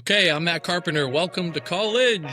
Okay, I'm Matt Carpenter. Welcome to College,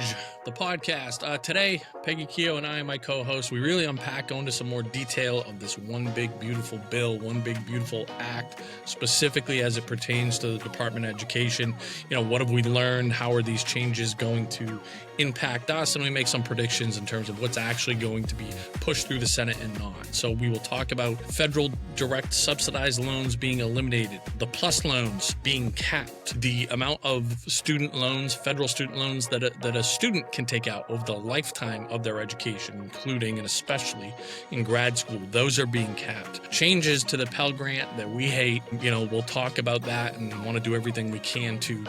the podcast. Today, Peggy Keogh and I, my co-host, we really unpack, go into some more detail of this one big beautiful bill, one big beautiful act, specifically as it pertains to the Department of Education. What have we learned? How are these changes going to impact us? And we make some predictions in terms of what's actually going to be pushed through the Senate and not. So we will talk about federal direct subsidized loans being eliminated, the PLUS loans being capped, the amount of student loans, federal student loans that a student can take out over the lifetime of their education, including and especially in grad school. Those are being capped. Changes to the Pell Grant that we hate. We'll talk about that and want to do everything we can to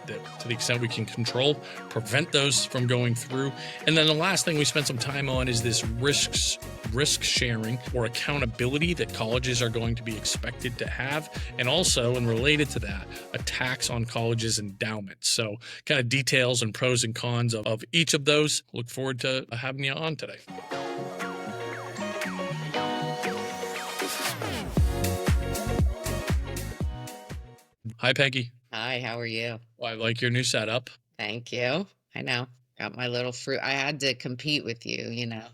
the extent we can control, prevent those from going through. And then the last thing we spent some time on is this risk sharing or accountability that colleges are going to be expected to have, and also, and related to that, a tax on colleges' endowments. So kind of details and pros and cons of each of those. Look forward to having you on today. Hi, Peggy. Hi, how are you? Well, I like your new setup. Thank you. I know. Got my little fruit. I had to compete with you,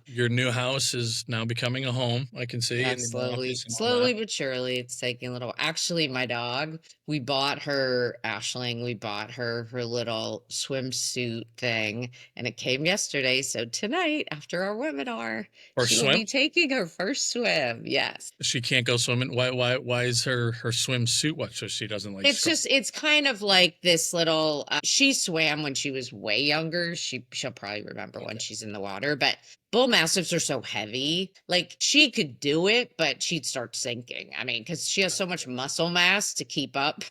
Your new house is now becoming a home, I can see. Yeah, In the office and all slowly that. but surely. It's taking a little. Actually, my dog, we bought her, Ashling, we bought her little swimsuit thing, and it came yesterday. So tonight, after our webinar, Or she will swim? be taking her first swim. Yes. She can't go swimming. Why is her swimsuit what? So she doesn't like It's just, it's kind of like this little, she swam when she was way younger. She'll probably remember when she's in the water, but bull mastiffs are so heavy. Like she could do it, but she'd start sinking. I mean, because she has so much muscle mass to keep up.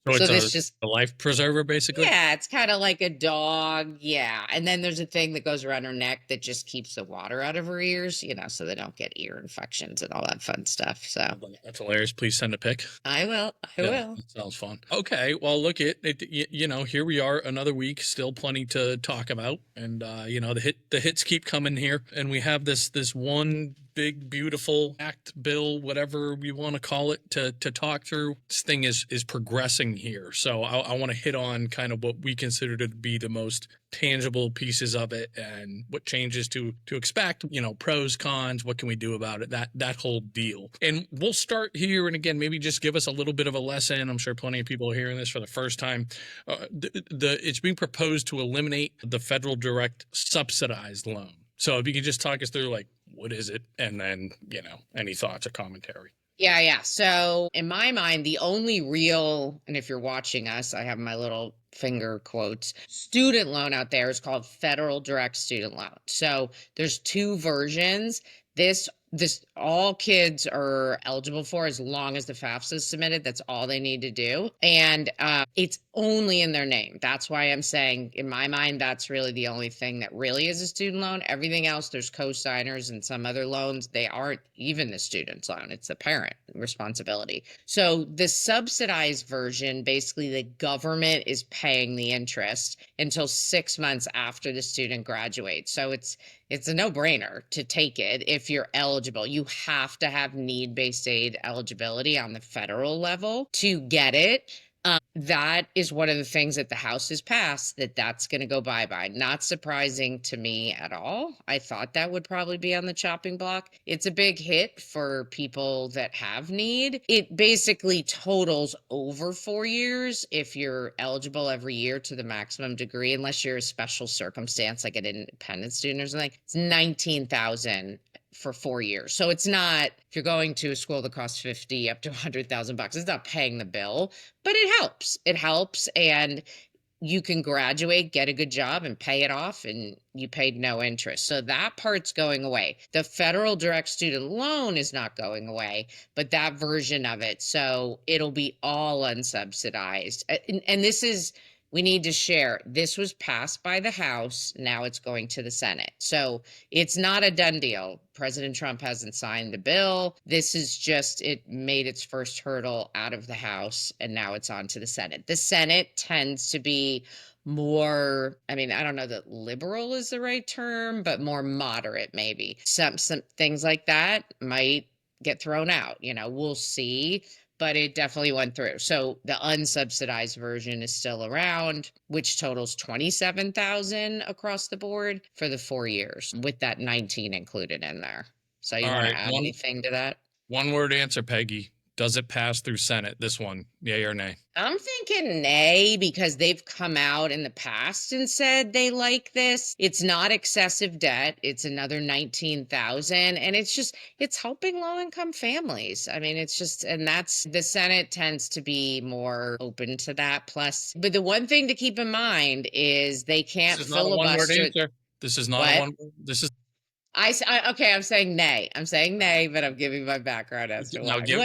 So So it's this just, a life preserver, basically. yeah, it's kind of like a dog. Yeah. And then there's a thing that goes around her neck that just keeps the water out of her ears, so they don't get ear infections and all that fun stuff. So That's hilarious. Please send a pic. I will. I will. That sounds fun. Okay, well, look it. Here we are, another week, still plenty to talk about, and the hits keep coming here, and we have this one big beautiful act, bill, whatever we want to call it, to talk through. This thing is progressing here, so I want to hit on kind of what we consider to be the most tangible pieces of it and what changes to expect, pros, cons, what can we do about it, that whole deal. And we'll start here, and again, maybe just give us a little bit of a lesson. I'm sure plenty of people are hearing this for the first time. It's being proposed to eliminate the federal direct subsidized loan. So if you could just talk us through, like, what is it? And then, any thoughts or commentary. Yeah. So in my mind, the only real, and if you're watching us, I have my little finger quotes, student loan out there is called federal direct student loan. So there's two versions. This all kids are eligible for as long as the FAFSA is submitted. That's all they need to do. And it's only in their name. That's why I'm saying, in my mind, that's really the only thing that really is a student loan. Everything else, there's co-signers and some other loans. They aren't even the student's loan. It's the parent responsibility. So the subsidized version, basically the government is paying the interest until 6 months after the student graduates. So it's a no-brainer to take it if you're eligible. You have to have need-based aid eligibility on the federal level to get it. That is one of the things that the House has passed, that's going to go bye-bye. Not surprising to me at all. I thought that would probably be on the chopping block. It's a big hit for people that have need. It basically totals over 4 years if you're eligible every year to the maximum degree, unless you're a special circumstance like an independent student or something. It's 19,000 for 4 years. So it's not, if you're going to a school that costs 50 up to 100,000 bucks, it's not paying the bill, but it helps. It helps. And you can graduate, get a good job and pay it off, and you paid no interest. So that part's going away. The federal direct student loan is not going away, but that version of it. So it'll be all unsubsidized. And this is, we need to share, this was passed by the House. Now it's going to the Senate. So it's not a done deal. President Trump hasn't signed the bill. This is just, it made its first hurdle out of the House, and now it's on to the Senate. The Senate tends to be more, I mean, I don't know that liberal is the right term, but more moderate, maybe. Some things like that might get thrown out, we'll see. but it definitely went through. So the unsubsidized version is still around, which totals 27,000 across the board for the 4 years with that 19 included in there. So you All want to right, add anything to that? one word answer, Peggy. Does it pass through Senate? This one, yay or nay? I'm thinking nay because they've come out in the past and said they like this. It's not excessive debt. It's another 19,000 and it's helping low income families. I mean, it's just and that's the Senate tends to be more open to that plus. But the one thing to keep in mind is they This can't is not a one-word filibuster. answer. This is not a What? one. This is Okay, I'm saying nay. I'm saying nay, but I'm giving my background as to now why. give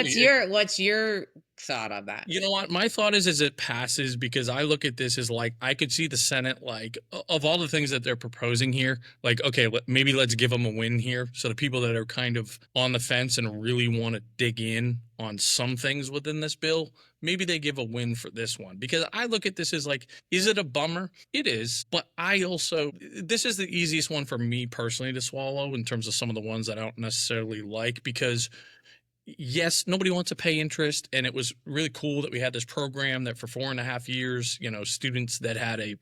What's your thought on that? You know what? My thought is it passes because I look at this as like I could see the Senate like of all the things that they're proposing here, like okay, maybe let's give them a win here. So the people that are kind of on the fence and really want to dig in on some things within this bill, maybe they give a win for this one because I look at this as like, is it a bummer? It is, but I also this is the easiest one for me personally to swallow in terms of some of the ones that I don't necessarily like because yes, nobody wants to pay interest, and it was really cool that we had this program that for 4.5 years, students that had a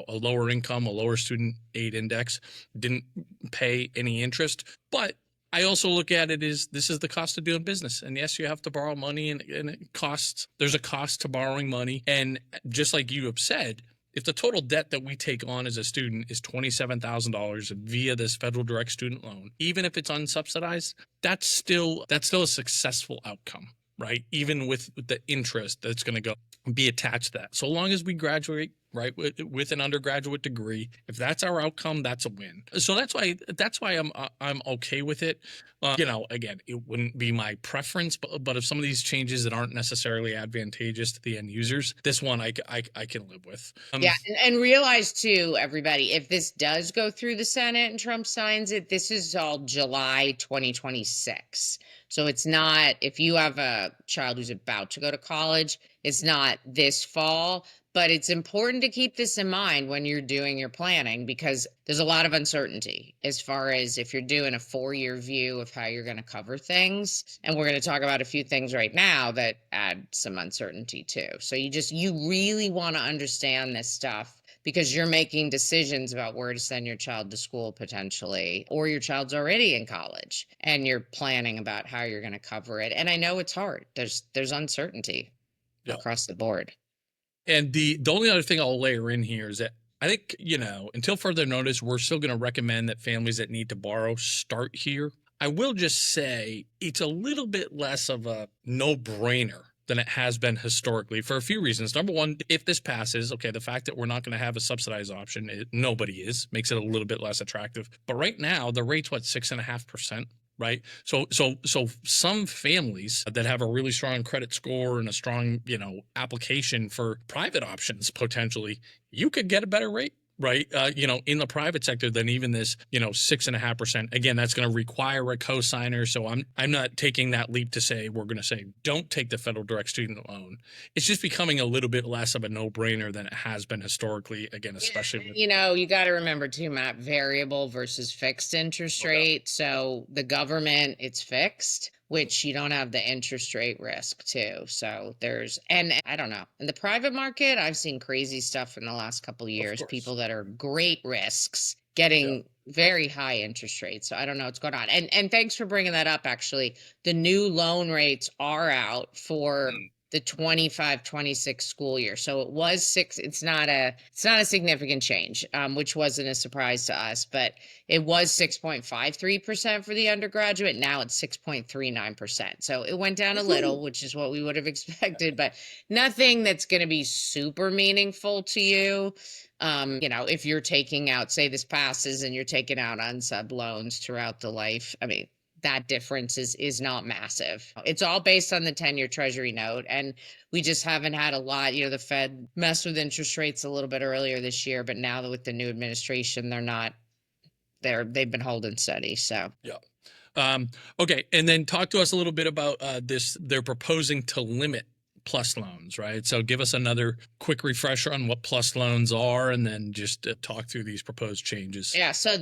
lower income, a lower student aid index, didn't pay any interest. But I also look at it as this is the cost of doing business, and yes, you have to borrow money, and it costs. There's a cost to borrowing money, and just like you have said, if the total debt that we take on as a student is $27,000 via this federal direct student loan, even if it's unsubsidized, that's still a successful outcome, right? Even with the interest that's going to go be attached to that. So long as we graduate right with an undergraduate degree, if that's our outcome, that's a win. So that's why I'm okay with it. Again, it wouldn't be my preference, but if some of these changes that aren't necessarily advantageous to the end users, this one I can live with. Yeah, and realize too, everybody, if this does go through the Senate and Trump signs it, this is all July 2026. So it's not, if you have a child who's about to go to college, it's not this fall, but it's important to keep this in mind when you're doing your planning because there's a lot of uncertainty as far as if you're doing a 4 year view of how you're going to cover things. And we're going to talk about a few things right now that add some uncertainty too. So you really want to understand this stuff because you're making decisions about where to send your child to school potentially, or your child's already in college and you're planning about how you're going to cover it. And I know it's hard. There's uncertainty Yeah. across the board. And the only other thing I'll layer in here is that I think, until further notice, we're still going to recommend that families that need to borrow start here. I will just say it's a little bit less of a no brainer than it has been historically for a few reasons. Number one, if this passes, okay, the fact that we're not going to have a subsidized option, nobody makes it a little bit less attractive. But right now, the rate's what, 6.5%? Right. So some families that have a really strong credit score and a strong, application for private options, potentially, you could get a better rate. Right. In the private sector than even this, 6.5%. Again, that's going to require a cosigner. So I'm not taking that leap to say we're going to say don't take the federal direct student loan. It's just becoming a little bit less of a no brainer than it has been historically. Again, especially with You got to remember too, Matt, variable versus fixed interest rate. So the government, it's fixed, which you don't have the interest rate risk too. So and I don't know, in the private market, I've seen crazy stuff in the last couple of of years, course. people that are great risks Yeah. getting very high interest rates. So I don't know what's going on. And thanks for bringing that up. Actually, the new loan rates are out for Mm. the 25-26 school year. So it was six. It's not a significant change, which wasn't a surprise to us, but it was 6.53% for the undergraduate. Now it's 6.39%. So it went down a little, which is what we would have expected, but nothing that's going to be super meaningful to you. If you're taking out, say this passes and you're taking out unsub loans throughout the life, I mean, that difference is not massive. It's all based on the 10-year treasury note. And we just haven't had a lot. The Fed messed with interest rates a little bit earlier this year, but now with the new administration, they've been holding steady. So Yeah. Okay. And then talk to us a little bit about this. They're proposing to limit plus loans, right? So give us another quick refresher on what plus loans are, and then just talk through these proposed changes. Yeah, so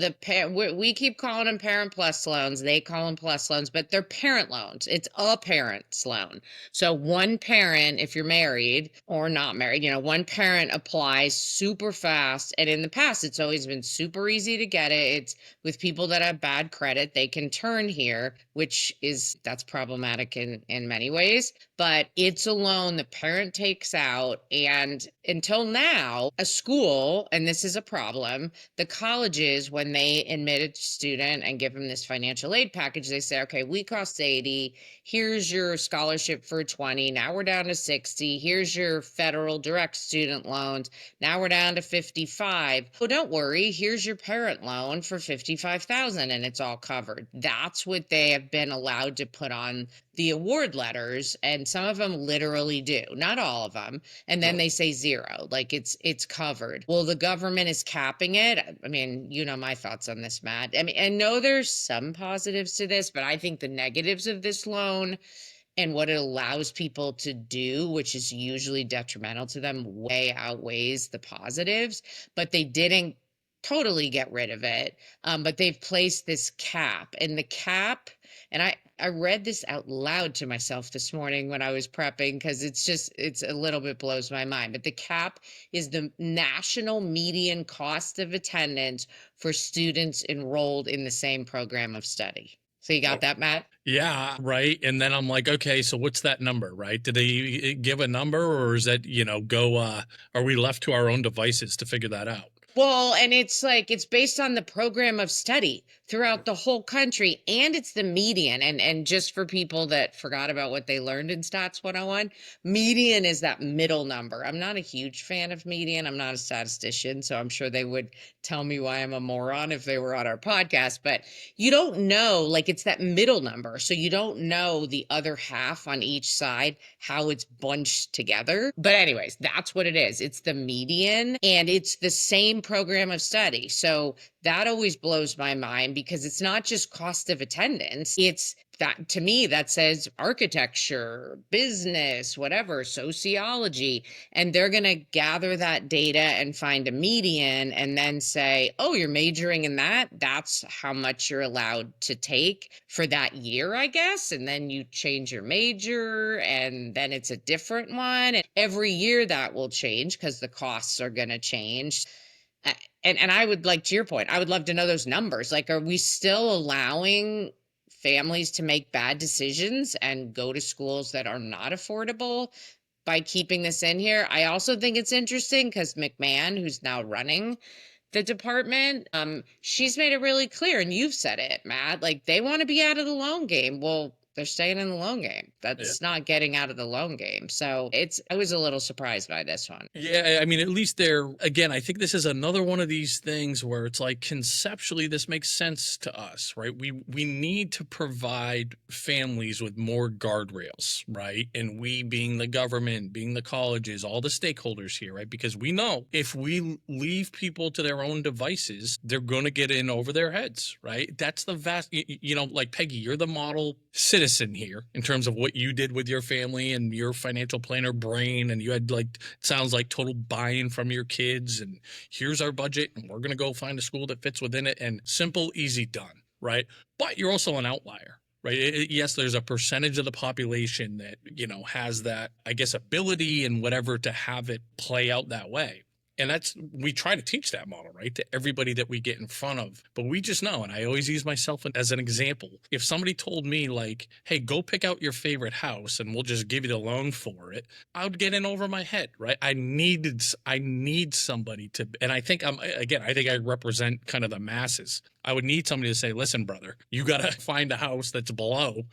we keep calling them parent plus loans. They call them plus loans, but they're parent loans. It's a parent's loan. So one parent, if you're married or not married, one parent applies super fast. And in the past, it's always been super easy to get it. It's with people that have bad credit, they can turn here, that's problematic in many ways. But it's a loan the parent takes out. And until now, a school, and this is a problem, the colleges, when they admit a student and give them this financial aid package, they say, okay, we cost 80, here's your scholarship for 20, now we're down to 60, here's your federal direct student loans, now we're down to 55. Oh, don't worry, here's your parent loan for 55,000 and it's all covered. That's what they have been allowed to put on the award letters, and some of them literally do, not all of them. And then they say zero, like it's covered. Well, the government is capping it. I mean, my thoughts on this, Matt. I mean, I know there's some positives to this, but I think the negatives of this loan and what it allows people to do, which is usually detrimental to them, way outweighs the positives. But they didn't totally get rid of it. But they've placed this cap, and the cap, and I read this out loud to myself this morning when I was prepping, because it's a little bit blows my mind. But the cap is the national median cost of attendance for students enrolled in the same program of study. So you got that, Matt? Yeah, right. And then I'm like, okay, so what's that number, right? Did they give a number, or is that, are we left to our own devices to figure that out? Well, and it's based on the program of study throughout the whole country, and it's the median. And just for people that forgot about what they learned in Stats 101, median is that middle number. I'm not a huge fan of median. I'm not a statistician, so I'm sure they would tell me why I'm a moron if they were on our podcast. But you don't know, it's that middle number. So you don't know the other half on each side, how it's bunched together. But anyways, that's what it is. It's the median, and it's the same program of study. So that always blows my mind, because it's not just cost of attendance. It's that, to me, that says architecture, business, whatever, sociology. And they're going to gather that data and find a median and then say, oh, you're majoring in that. That's how much you're allowed to take for that year, I guess. And then you change your major, and then it's a different one. And every year that will change because the costs are going to change. And I would, like, to your point, I would love to know those numbers. Like, are we still allowing families to make bad decisions and go to schools that are not affordable by keeping this in here? I also think it's interesting because McMahon, who's now running the department, she's made it really clear, and you've said it, Matt, like, they want to be out of the loan game. Well, they're staying in the loan game. That's not getting out of the loan game. So I was a little surprised by this one. Yeah, I mean, at least again, I think this is another one of these things where it's like, conceptually, this makes sense to us, right? We need to provide families with more guardrails, right? And we, being the government, being the colleges, all the stakeholders here, right? Because we know if we leave people to their own devices, they're going to get in over their heads, right? That's the like, Peggy, you're the model citizen here in terms of what you did with your family and your financial planner brain, and you had, like, it sounds like, total buy-in from your kids, and here's our budget, and we're going to go find a school that fits within it, and simple, easy, done, right? But you're also an outlier, right? Yes, there's a percentage of the population that, has that, I guess, ability and whatever to have it play out that way. And we try to teach that model, right, to everybody that we get in front of. But we just know, and I always use myself as an example. If somebody told me, like, hey, go pick out your favorite house and we'll just give you the loan for it, I would get in over my head, right? I need somebody to, and I think I represent kind of the masses. I would need somebody to say, listen, brother, you got to find a house that's below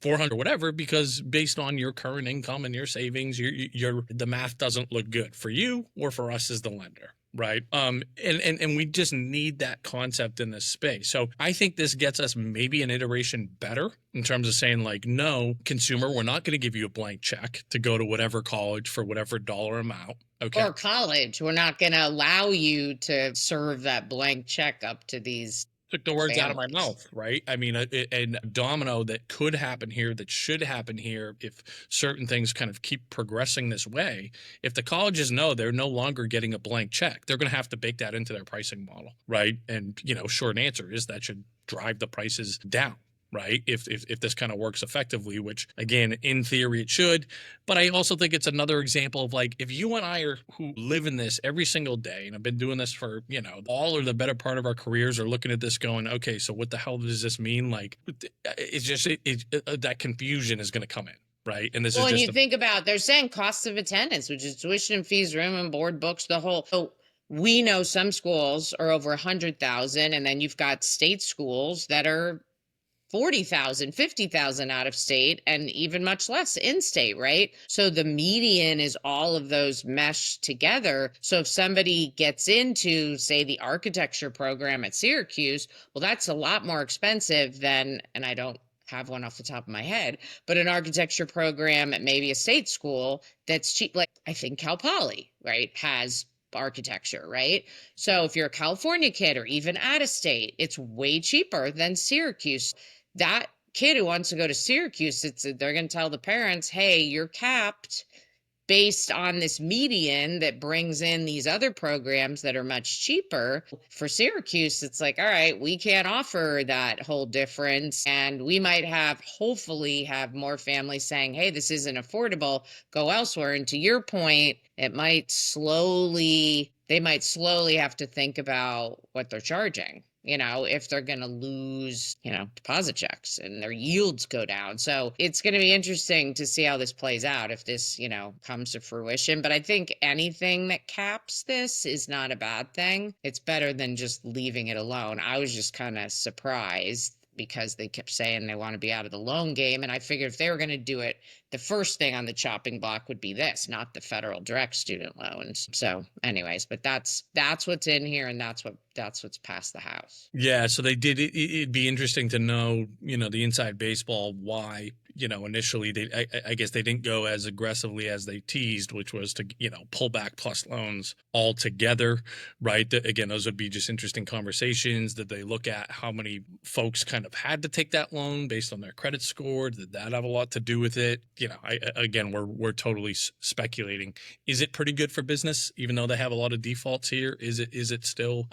400 or whatever, because based on your current income and your savings, the math doesn't look good for you or for us as the lender. Right. And we just need that concept in this space. So I think this gets us maybe an iteration better in terms of saying, like, no, consumer, we're not going to give you a blank check to go to whatever college for whatever dollar amount. Okay. Or college. We're not going to allow you to serve that blank check up to these Took the words out of my families. mouth, right? I mean, and domino that could happen here, that should happen here, if certain things kind of keep progressing this way. If the colleges know they're no longer getting a blank check, they're going to have to bake that into their pricing model, right? And short answer is that should drive the prices down, right? If this kind of works effectively, which again, in theory, it should. But I also think it's another example of like, if you and I are who live in this every single day and have been doing this for, all or the better part of our careers, are looking at this going, okay, so what the hell does this mean? Like, it's just, that confusion is going to come in. Right. And this is Well, and just you think about they're saying costs of attendance, which is tuition, fees, room and board, books, the whole. So we know some schools are over 100,000, and then you've got state schools that are 40,000, 50,000 out of state, and even much less in state, right? So the median is all of those meshed together. So if somebody gets into, say, the architecture program at Syracuse, well, that's a lot more expensive than, and I don't have one off the top of my head, but an architecture program at maybe a state school that's cheap. Like I think Cal Poly, right, has architecture, right? So if you're a California kid or even out of state, it's way cheaper than Syracuse. That kid who wants to go to Syracuse, they're going to tell the parents, hey, you're capped based on this median that brings in these other programs that are much cheaper. For Syracuse, it's like, all right, we can't offer that whole difference. And we might hopefully have more families saying, hey, this isn't affordable, go elsewhere. And to your point, they might slowly have to think about what they're charging, if they're going to lose, deposit checks and their yields go down. So it's going to be interesting to see how this plays out if this, comes to fruition. But I think anything that caps this is not a bad thing. It's better than just leaving it alone. I was just kind of surprised because they kept saying they want to be out of the loan game. And I figured if they were going to do it, the first thing on the chopping block would be this, not the federal direct student loans. So anyways, but that's what's in here, and that's what's passed the House. Yeah, so they did. It'd be interesting to know, the inside baseball, why, initially I guess they didn't go as aggressively as they teased, which was to, pull back plus loans altogether, right? Again, those would be just interesting conversations. Did they look at how many folks kind of had to take that loan based on their credit score? Did that have a lot to do with it? Again, we're totally speculating. Is it pretty good for business, even though they have a lot of defaults here? Is it still,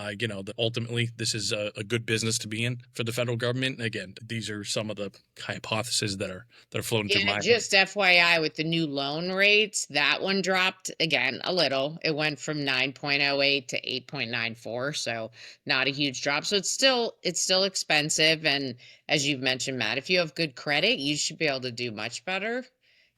ultimately this is a good business to be in for the federal government? And again, these are some of the hypotheses that are floating through Yeah, my head. just FYI, with the new loan rates, that one dropped again a little. It went from 9.08 to 8.94, so not a huge drop. So it's still expensive, and as you've mentioned, Matt, if you have good credit, you should be able to do much better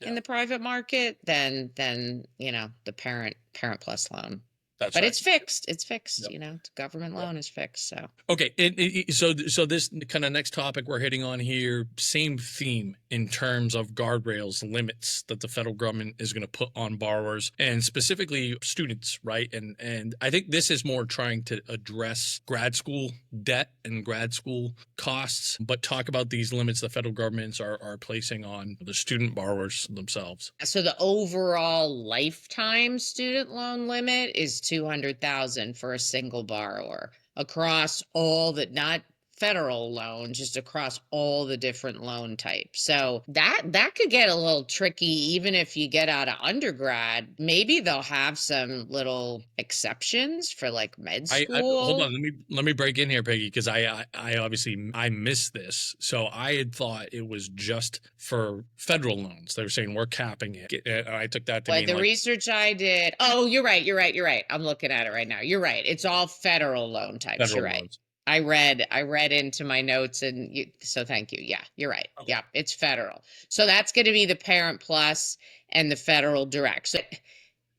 in Yeah, the private market than the parent plus loan. that's But right. it's fixed. It's fixed. Yep. The government Yep. loan is fixed. So Okay, so this kind of next topic we're hitting on here, same theme in terms of guardrails, limits that the federal government is going to put on borrowers and specifically students, right? And I think this is more trying to address grad school debt and grad school costs, but talk about these limits the federal governments are placing on the student borrowers themselves. So the overall lifetime student loan limit is 200,000 for a single borrower across all the, not federal loans, just across all the different loan types. So that could get a little tricky even if you get out of undergrad. Maybe they'll have some little exceptions for like med I hold school. on. Let me break in here, Peggy, because I obviously I missed this. So I had thought it was just for federal loans. They were saying we're capping it. I took that to What mean the like research I did. Oh, you're right. I'm looking at it right now. You're right. It's all federal loan types. You're federal right. loans. I read into my notes, and so thank you. Yeah, you're right. Okay. Yeah, it's federal. So that's going to be the parent plus and the federal direct. So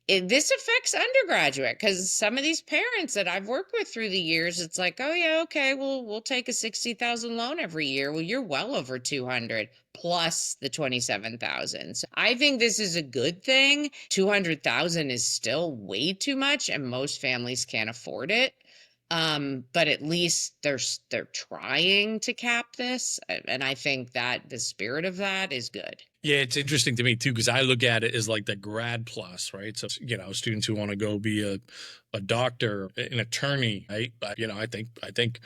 this affects undergraduate because some of these parents that I've worked with through the years, it's like, oh yeah, okay, we'll take a 60,000 loan every year. Well, you're well over 200 plus the 27,000. So I think this is a good thing. 200,000 is still way too much, and most families can't afford it. But at least they're trying to cap this, and I think that the spirit of that is good. Yeah, it's interesting to me too because I look at it as like the grad plus, right? So students who want to go be a doctor, an attorney, right? But I think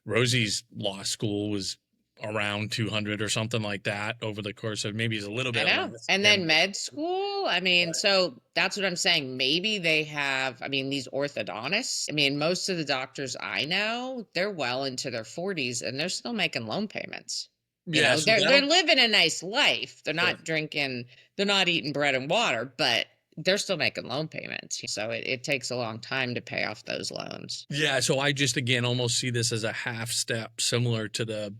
Rosie's law school was around 200 or something like that over the course of maybe it's a little I bit know. less. And Yeah, then med school, I mean, so that's what I'm saying. Maybe they have, I mean, these orthodontists, I mean, most of the doctors I know, they're well into their 40s and they're still making loan payments. You yeah. know, So they're that'll living a nice life. They're sure. not drinking, they're not eating bread and water, but they're still making loan payments. So it takes a long time to pay off those loans. Yeah, so I just again almost see this as a half step similar to the,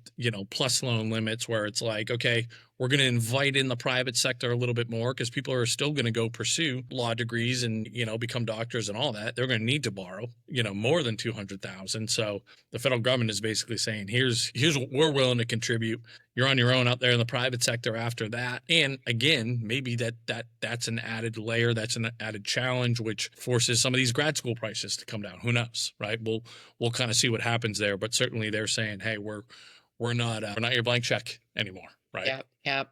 plus loan limits where it's like, okay, we're going to invite in the private sector a little bit more because people are still going to go pursue law degrees and, become doctors and all that. They're going to need to borrow, more than 200,000. So the federal government is basically saying, here's what we're willing to contribute. You're on your own out there in the private sector after that. And again, maybe that's an added layer, that's an added challenge, which forces some of these grad school prices to come down. Who knows, right? We'll kind of see what happens there. But certainly they're saying, hey, we're not your blank check anymore, right? Yep. Yep.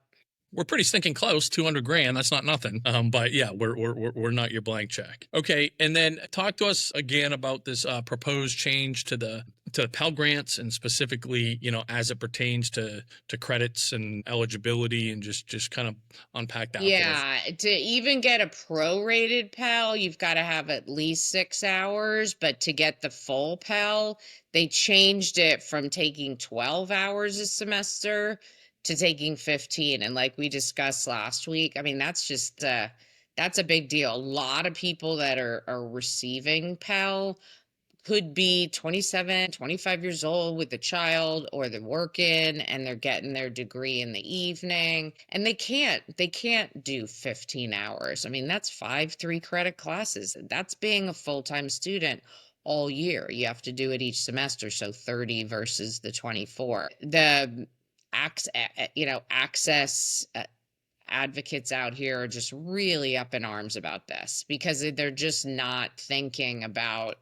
We're pretty stinking close, 200 grand. That's not nothing. But yeah, we're not your blank check. Okay. And then talk to us again about this proposed change to the Pell Grants and specifically, as it pertains to credits and eligibility and just kind of unpack that for us. Yeah, to even get a prorated Pell, you've got to have at least 6 hours. But to get the full Pell, they changed it from taking 12 hours a semester to taking 15. And like we discussed last week, I mean, that's a big deal. A lot of people that are receiving Pell could be 27, 25 years old with a child, or they're working and they're getting their degree in the evening, and they can't do 15 hours. I mean, that's 5 3 credit classes. That's being a full-time student all year. You have to do it each semester, so 30 versus the 24. The access advocates out here are just really up in arms about this because they're just not thinking about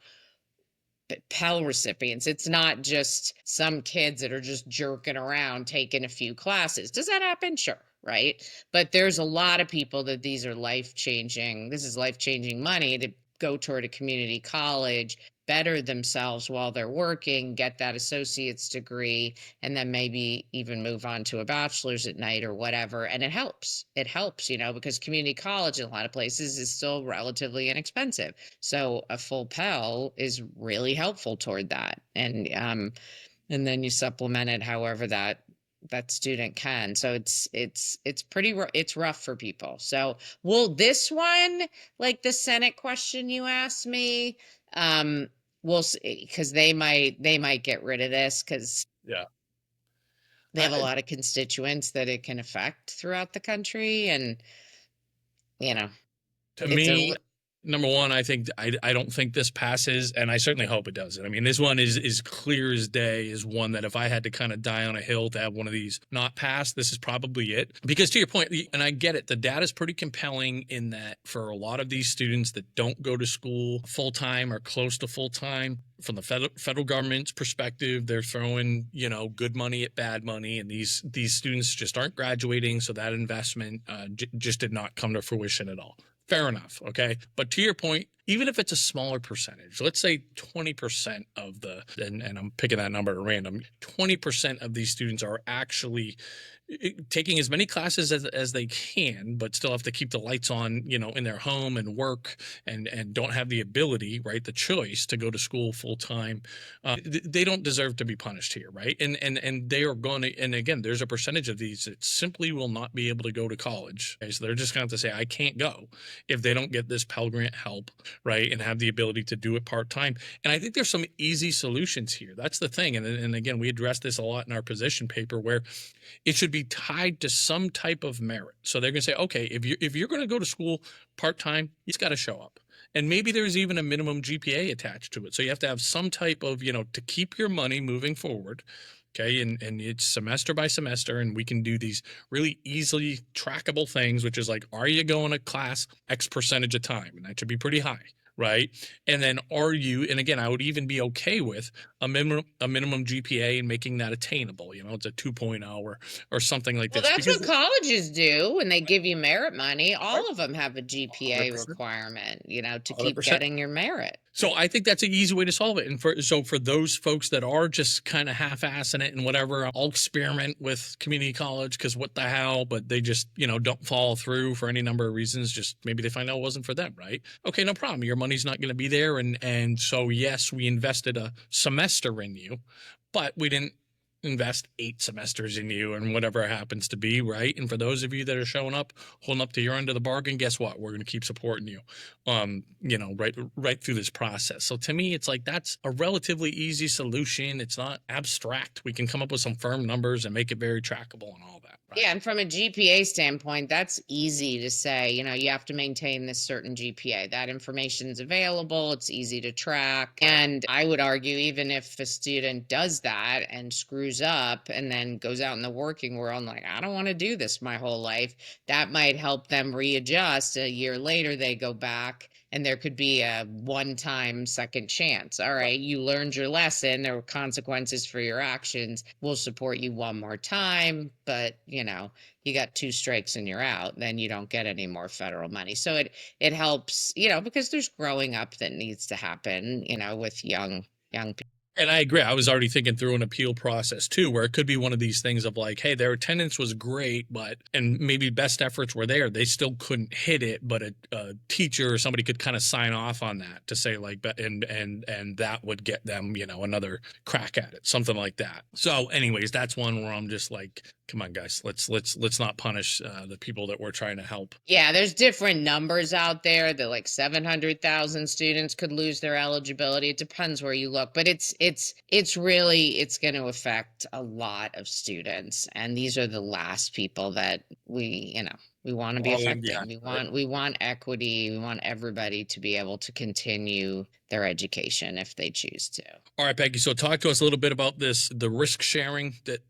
Pell recipients. It's not just some kids that are just jerking around taking a few classes. Does that happen? Sure, right? But there's a lot of people that these are life changing. This is life changing money to go toward a community college, better themselves while they're working, get that associate's degree, and then maybe even move on to a bachelor's at night or whatever. And it helps. It helps, because community college in a lot of places is still relatively inexpensive. So a full Pell is really helpful toward that. And then you supplement it however that student can. So it's it's rough for people. So will this one, like the Senate question you asked me, we'll see, because they might get rid of this because Yeah. they have a lot of constituents that it can affect throughout the country, and you know To it's a me, number one, I don't think this passes, and I certainly hope it doesn't. I mean, this one is clear as day. Is one that if I had to kind of die on a hill to have one of these not pass, this is probably it. Because to your point, and I get it, the data is pretty compelling in that for a lot of these students that don't go to school full time or close to full time, from the federal government's perspective, they're throwing good money at bad money, and these students just aren't graduating, so that investment just did not come to fruition at all. Fair enough. Okay. But to your point, even if it's a smaller percentage, let's say 20% of and I'm picking that number at random, 20% of these students are actually taking as many classes as they can, but still have to keep the lights on, in their home and work and don't have the ability, right, the choice to go to school full time. They don't deserve to be punished here, right? And they are going to, and again, there's a percentage of these that simply will not be able to go to college. Okay? So they're just going to have to say, I can't go if they don't get this Pell Grant help, right, and have the ability to do it part time. And I think there's some easy solutions here. That's the thing. And again, we addressed this a lot in our position paper where it should be tied to some type of merit. So they're going to say, okay, if you're going to go to school part time, you just got to show up. And maybe there's even a minimum GPA attached to it. So you have to have some type of, to keep your money moving forward. Okay. And it's semester by semester, and we can do these really easily trackable things, which is like, are you going to class X percentage of time? And that should be pretty high. right? And then are you, and again, I would even be okay with a minimum GPA and making that attainable. It's a 2.0 or something like Well, this, that's what because colleges do when they give you merit money. right, All of them have a GPA 100%, requirement, to keep 100%. getting your merit. So I think that's an easy way to solve it. And for those folks that are just kind of half-assing it and whatever, I'll experiment with community college because what the hell, but they just, don't follow through for any number of reasons. Just maybe they find out it wasn't for them, right? Okay, no problem. Your money's not going to be there. And so yes, we invested a semester in you, but we didn't invest 8 semesters in you and whatever it happens to be, right? And for those of you that are showing up, holding up to your end of the bargain, guess what? We're going to keep supporting you, right through this process. So to me, it's like that's a relatively easy solution. It's not abstract. We can come up with some firm numbers and make it very trackable and all that, right? Yeah, and from a GPA standpoint, that's easy to say, you have to maintain this certain GPA. That information's available, it's easy to track. And I would argue, even if a student does that and screws up and then goes out in the working world, like, I don't want to do this my whole life, that might help them readjust. A year later, they go back and there could be a one-time second chance. All right, you learned your lesson. There were consequences for your actions. We'll support you one more time, but you got 2 strikes and you're out. Then you don't get any more federal money. So it helps, because there's growing up that needs to happen, with young people. And I agree. I was already thinking through an appeal process too, where it could be one of these things of like, hey, their attendance was great, and maybe best efforts were there. They still couldn't hit it, but a teacher or somebody could kind of sign off on that to say like, and that would get them, another crack at it, something like that. So anyways, that's one where I'm just like, come on, guys, let's not punish the people that we're trying to help. Yeah, there's different numbers out there that like 700,000 students could lose their eligibility. It depends where you look, but it's going to affect a lot of students, and these are the last people that we want to be affecting. We want equity. We want everybody to be able to continue their education if they choose to. All right, Peggy. So talk to us a little bit about the risk sharing that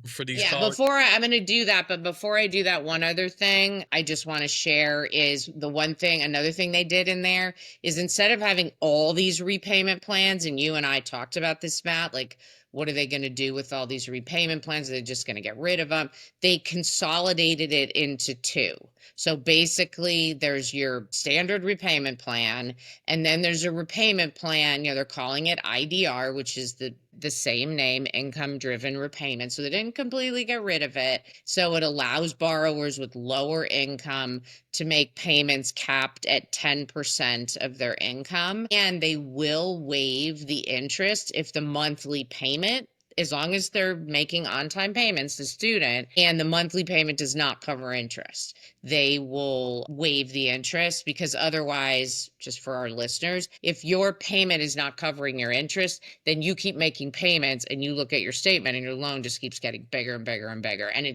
for these Yeah, college. I'm going to do that, but before I do that, one other thing I just want to share is another thing they did in there is instead of having all these repayment plans, and you and I talked about this, Matt, like, what are they going to do with all these repayment plans? Are they just going to get rid of them? They consolidated it into 2. So basically, there's your standard repayment plan, and then there's a repayment plan. They're calling it IDR, which is the same name, income driven repayment. So they didn't completely get rid of it. So it allows borrowers with lower income to make payments capped at 10% of their income. And they will waive the interest if the monthly payment, as long as they're making on-time payments, the student, and the monthly payment does not cover interest, they will waive the interest, because otherwise, just for our listeners, if your payment is not covering your interest, then you keep making payments and you look at your statement and your loan just keeps getting bigger and bigger and bigger. And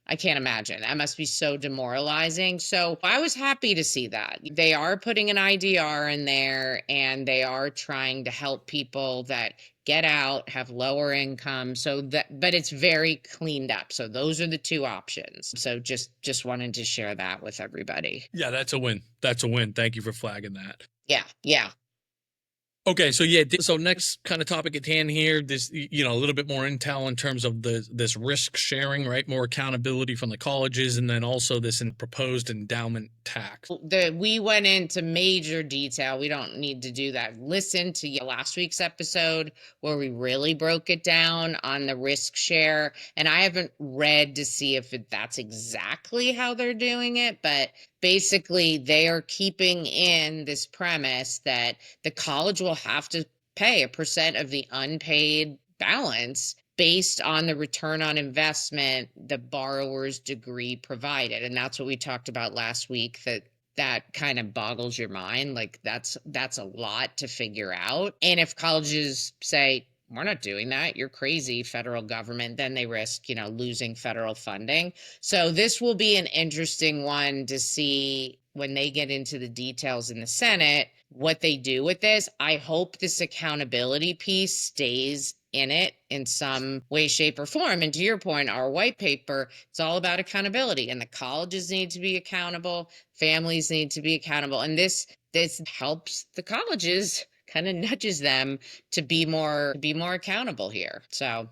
I can't imagine. That must be so demoralizing. So I was happy to see that. They are putting an IDR in there, and they are trying to help people that get out, have lower income. But it's very cleaned up. So those are the 2 options. So just wanted to share that with everybody. Yeah, that's a win. That's a win. Thank you for flagging that. Yeah. Yeah. Okay, so yeah, so next kind of topic at hand here, this a little bit more intel in terms of this risk sharing, right? More accountability from the colleges, and then also this proposed endowment tax. We went into major detail. We don't need to do that. Listen to last week's episode where we really broke it down on the risk share. And I haven't read to see if that's exactly how they're doing it, but basically they are keeping in this premise that the college will have to pay a percent of the unpaid balance based on the return on investment the borrower's degree provided. And that's what we talked about last week, that kind of boggles your mind. Like that's a lot to figure out. And if colleges say, we're not doing that, you're crazy, federal government, then they risk, losing federal funding. So this will be an interesting one to see when they get into the details in the Senate, what they do with this. I hope this accountability piece stays in it in some way, shape, or form. And to your point, our white paper, it's all about accountability, and the colleges need to be accountable, families need to be accountable. And this helps the colleges, kind of nudges them to be more accountable here. So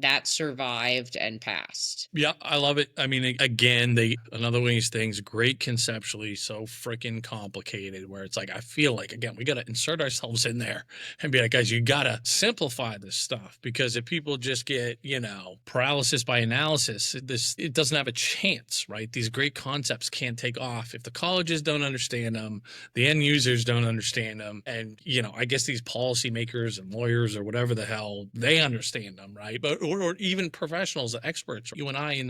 that survived and passed. Yeah, I love it. I mean, again, another one of these things, great conceptually, so freaking complicated. Where it's like, I feel like, again, we got to insert ourselves in there and be like, guys, you got to simplify this stuff, because if people just get, paralysis by analysis, it doesn't have a chance, right? These great concepts can't take off if the colleges don't understand them, the end users don't understand them, and I guess these policymakers and lawyers or whatever the hell, they understand them, right? But or even professionals, experts, you and I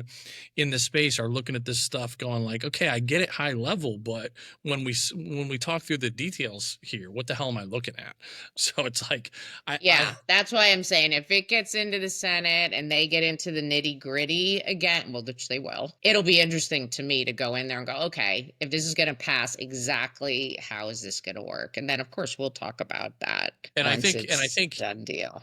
in this space are looking at this stuff going like, okay, I get it high level, but when we talk through the details here, what the hell am I looking at? So it's like, Yeah, that's why I'm saying if it gets into the Senate and they get into the nitty gritty again, well, which they will, it'll be interesting to me to go in there and go, okay, if this is going to pass, exactly how is this going to work? And then, of course, we'll talk about that and I once think it's done deal.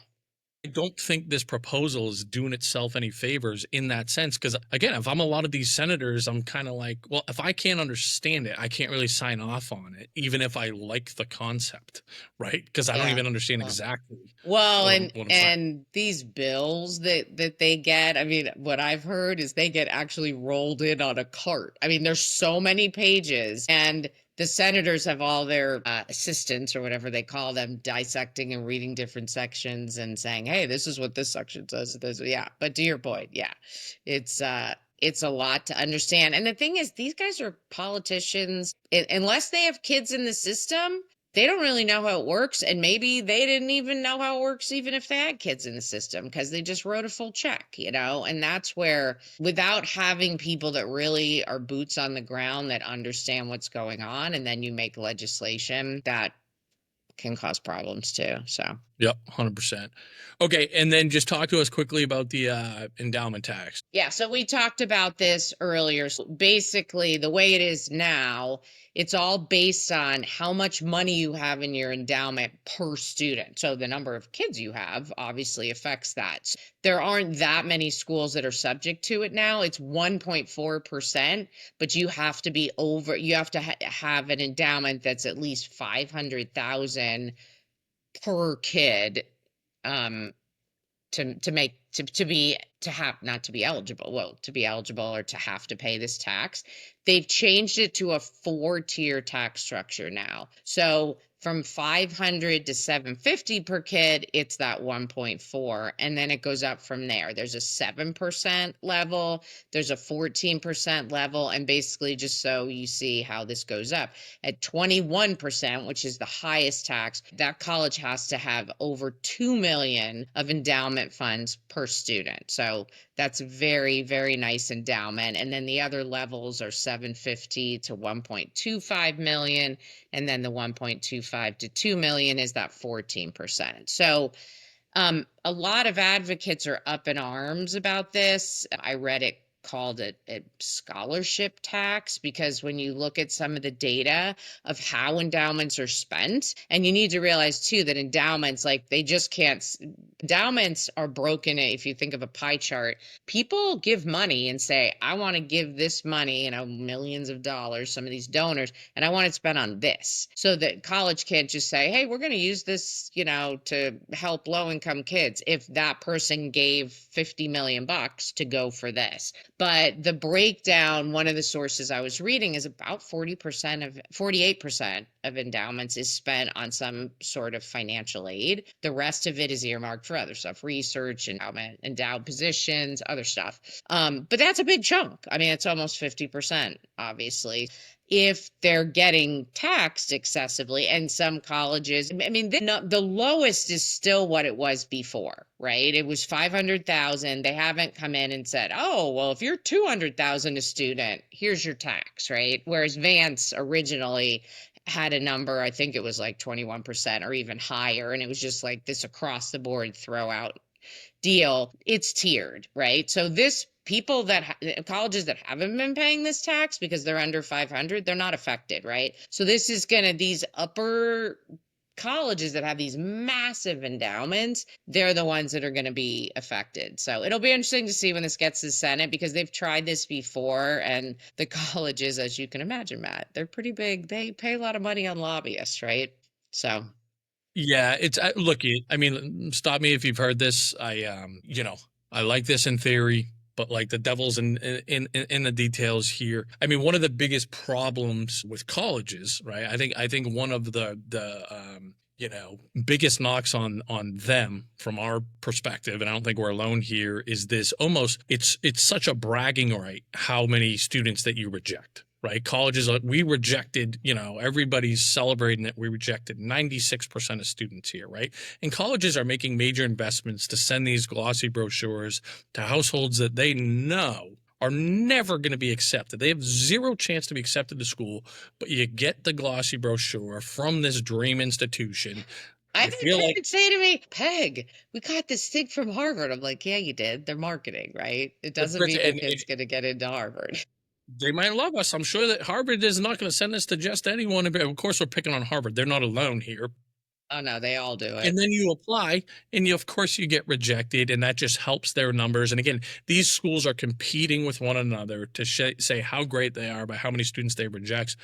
I don't think this proposal is doing itself any favors in that sense. Because again, if I'm a lot of these senators, I'm kind of like, well, if I can't understand it, I can't really sign off on it, even if I like the concept, right? Because I don't even understand exactly. Well, what I'm and these bills that they get, I mean, what I've heard is they get actually rolled in on a cart. I mean, there's so many pages, and the senators have all their assistants or whatever they call them dissecting and reading different sections and saying, "Hey, this is what this section says." This, yeah. But to your point, yeah, it's a lot to understand. And the thing is, these guys are politicians. Unless they have kids in the system, they don't really know how it works. And maybe they didn't even know how it works, even if they had kids in the system, because they just wrote a full check, And that's where, without having people that really are boots on the ground that understand what's going on, and then you make legislation that can cause problems too. So, Yep, 100%. Okay, and then just talk to us quickly about the endowment tax. yeah, so we talked about this earlier. So basically, the way it is now, it's all based on how much money you have in your endowment per student. So the number of kids you have obviously affects that. So there aren't that many schools that are subject to it now. It's 1.4%, but you have to be over, you have to have an endowment that's at least 500,000 per kid. To make to be to have not to be eligible, well, to be eligible or to have to pay this tax. They've changed it to a 4-tier tax structure now. So from 500 to 750 per kid, it's that 1.4, and then it goes up from there. There's a 7% level, there's a 14% level, and basically, just so you see how this goes up, at 21%, which is the highest tax, that college has to have over 2 million of endowment funds per student. So that's very, very nice endowment. And then the other levels are 750 to 1.25 million. And then the 1.25 to 2 million is that 14%. So a lot of advocates are up in arms about this. I read it called it a scholarship tax, because when you look at some of the data of how endowments are spent, and you need to realize too that endowments, like, they just can't, endowments are broken. If you think of a pie chart, people give money and say, I want to give this money, millions of dollars, some of these donors, and I want it spent on this. So that college can't just say, hey, we're going to use this, to help low income kids, if that person gave 50 million bucks to go for this. But the breakdown, one of the sources I was reading, is about 48% of endowments is spent on some sort of financial aid. The rest of it is earmarked for other stuff, research, endowed positions, other stuff. But that's a big chunk. I mean, it's almost 50%, obviously, if they're getting taxed excessively. And some colleges, I mean, the lowest is still what it was before, right? It was 500,000. They haven't come in and said, oh, well, if you're 200,000 a student, here's your tax, right? Whereas Vance originally had a number, I think it was like 21% or even higher. And it was just like this across the board throw out deal. It's tiered, right? So this, people that colleges that haven't been paying this tax because they're under 500, they're not affected, right? So this is gonna, these upper colleges that have these massive endowments, they're the ones that are going to be affected. So it'll be interesting to see when this gets to the Senate, because they've tried this before. And the colleges, as you can imagine, Matt, they're pretty big. They pay a lot of money on lobbyists, right? So Yeah, it's look. I mean, stop me if you've heard this. I like this in theory, but like the devil's in the details here. I mean, one of the biggest problems with colleges, right? I think one of the biggest knocks on them from our perspective, and I don't think we're alone here, is this almost it's such a bragging right how many students that you reject. Right. Colleges, we rejected, everybody's celebrating it. We rejected 96% of students here. Right. And colleges are making major investments to send these glossy brochures to households that they know are never going to be accepted. They have zero chance to be accepted to school, but you get the glossy brochure from this dream institution. I've I had feel like parents say to me, Peg, we got this thing from Harvard. I'm like, yeah, you did. They're marketing, right? It doesn't mean your and kid's going to get into Harvard. they might love us. I'm sure that Harvard is not going to send us to just anyone. Of course, we're picking on Harvard. They're not alone here. Oh, no, they all do And it. then you apply, and of course you get rejected, and that just helps their numbers. And again, these schools are competing with one another to say how great they are by how many students they reject.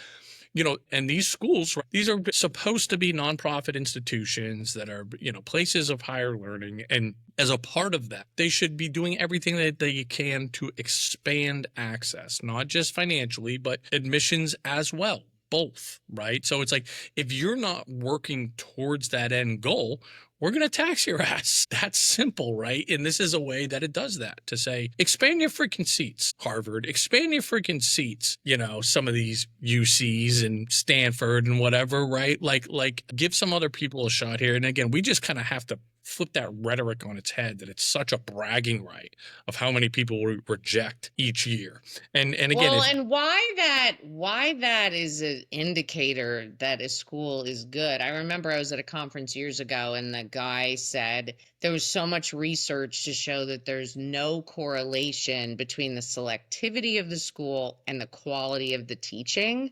And these schools, these are supposed to be nonprofit institutions that are, places of higher learning. And as a part of that, they should be doing everything that they can to expand access, not just financially, but admissions as well. Both, right? So it's like, if you're not working towards that end goal, we're going to tax your ass. That's simple, right? And this is a way that it does that, to say, expand your freaking seats, Harvard, expand your freaking seats, some of these UCs and Stanford and whatever, right? Like give some other people a shot here. And again, we just kind of have to flip that rhetoric on its head, that it's such a bragging right of how many people we reject each year. And again, Well, if and why that is an indicator that a school is good. I remember I was at a conference years ago, and the guy said there was so much research to show that there's no correlation between the selectivity of the school and the quality of the teaching.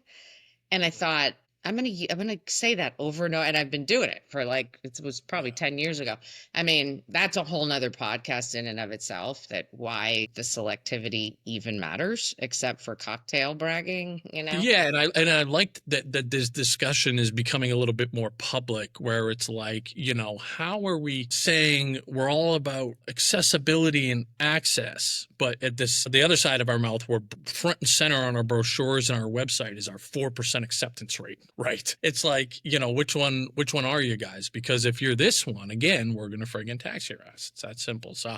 And I thought, I'm gonna say that over and over, and I've been doing it for like, it was probably 10 years ago. I mean, that's a whole nother podcast in and of itself, that why the selectivity even matters, except for cocktail bragging. Yeah, and I like that this discussion is becoming a little bit more public, where it's like, how are we saying we're all about accessibility and access, but at the other side of our mouth, we're front and center on our brochures and our website is our 4% acceptance rate, right? It's like, which one are you guys? Because if you're this one, again, we're gonna friggin' tax your ass. It's that simple. So,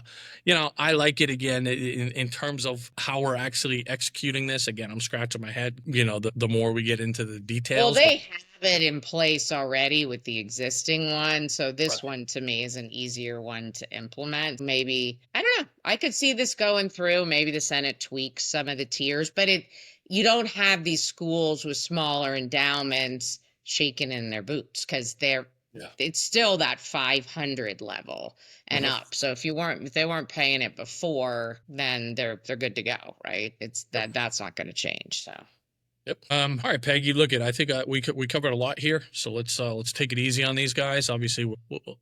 I like it again in terms of how we're actually executing this. Again, I'm scratching my head, the more we get into the Well, details. But they have it in place already with the existing one. So this right. one to me is an easier one to implement. Maybe, I don't know. I could see this going through. Maybe the Senate tweaks some of the tiers, but you don't have these schools with smaller endowments shaking in their boots, because Yeah. it's still that 500 level and Uh-huh. up. So if they weren't paying it before, then they're good to go, right? It's Yep. that's not going to change. So Yep. All right, Peggy. Look, I think we covered a lot here, so let's take it easy on these guys. Obviously,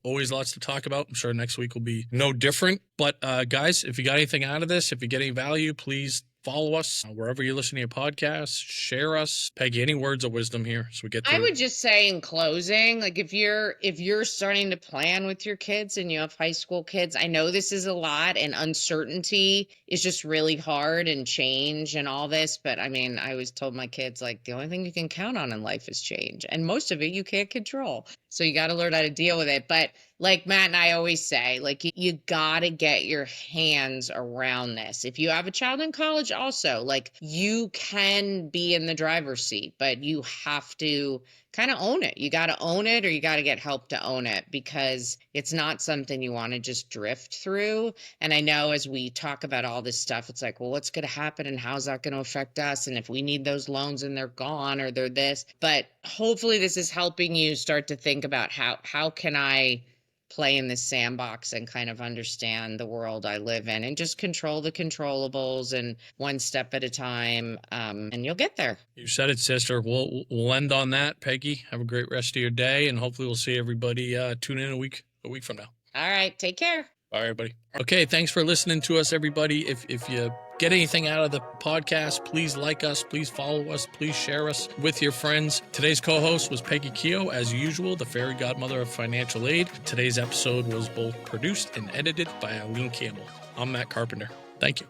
always lots to talk about. I'm sure next week will be no different. But guys, if you got anything out of this, if you get any value, please follow us wherever you listen to your podcasts. Share us, Peggy. Any words of wisdom here as we get I through? would just say in closing, like if you're starting to plan with your kids and you have high school kids, I know this is a lot, and uncertainty is just really hard, and change and all this, but I mean, I always told my kids, like, the only thing you can count on in life is change, and most of it you can't control. So you got to learn how to deal with it. But like Matt and I always say, like, you got to get your hands around this. If you have a child in college, also, like, you can be in the driver's seat, but you have to kind of own it. You got to own it, or you got to get help to own it, because it's not something you want to just drift through. And I know as we talk about all this stuff, it's like, well, what's going to happen and how's that going to affect us? And if we need those loans and they're gone or they're this, but hopefully this is helping you start to think about how can I play in this sandbox and kind of understand the world I live in and just control the controllables and one step at a time. And you'll get there. You said it, sister. We'll end on that. Peggy, have a great rest of your day, and hopefully we'll see everybody tune in a week from now. All right. Take care. Bye, everybody. Okay, thanks for listening to us, everybody. If you get anything out of the podcast, please like us, please follow us, please share us with your friends. Today's co-host was Peggy Keogh, as usual, the fairy godmother of financial aid. Today's episode was both produced and edited by Eileen Campbell. I'm Matt Carpenter. Thank you.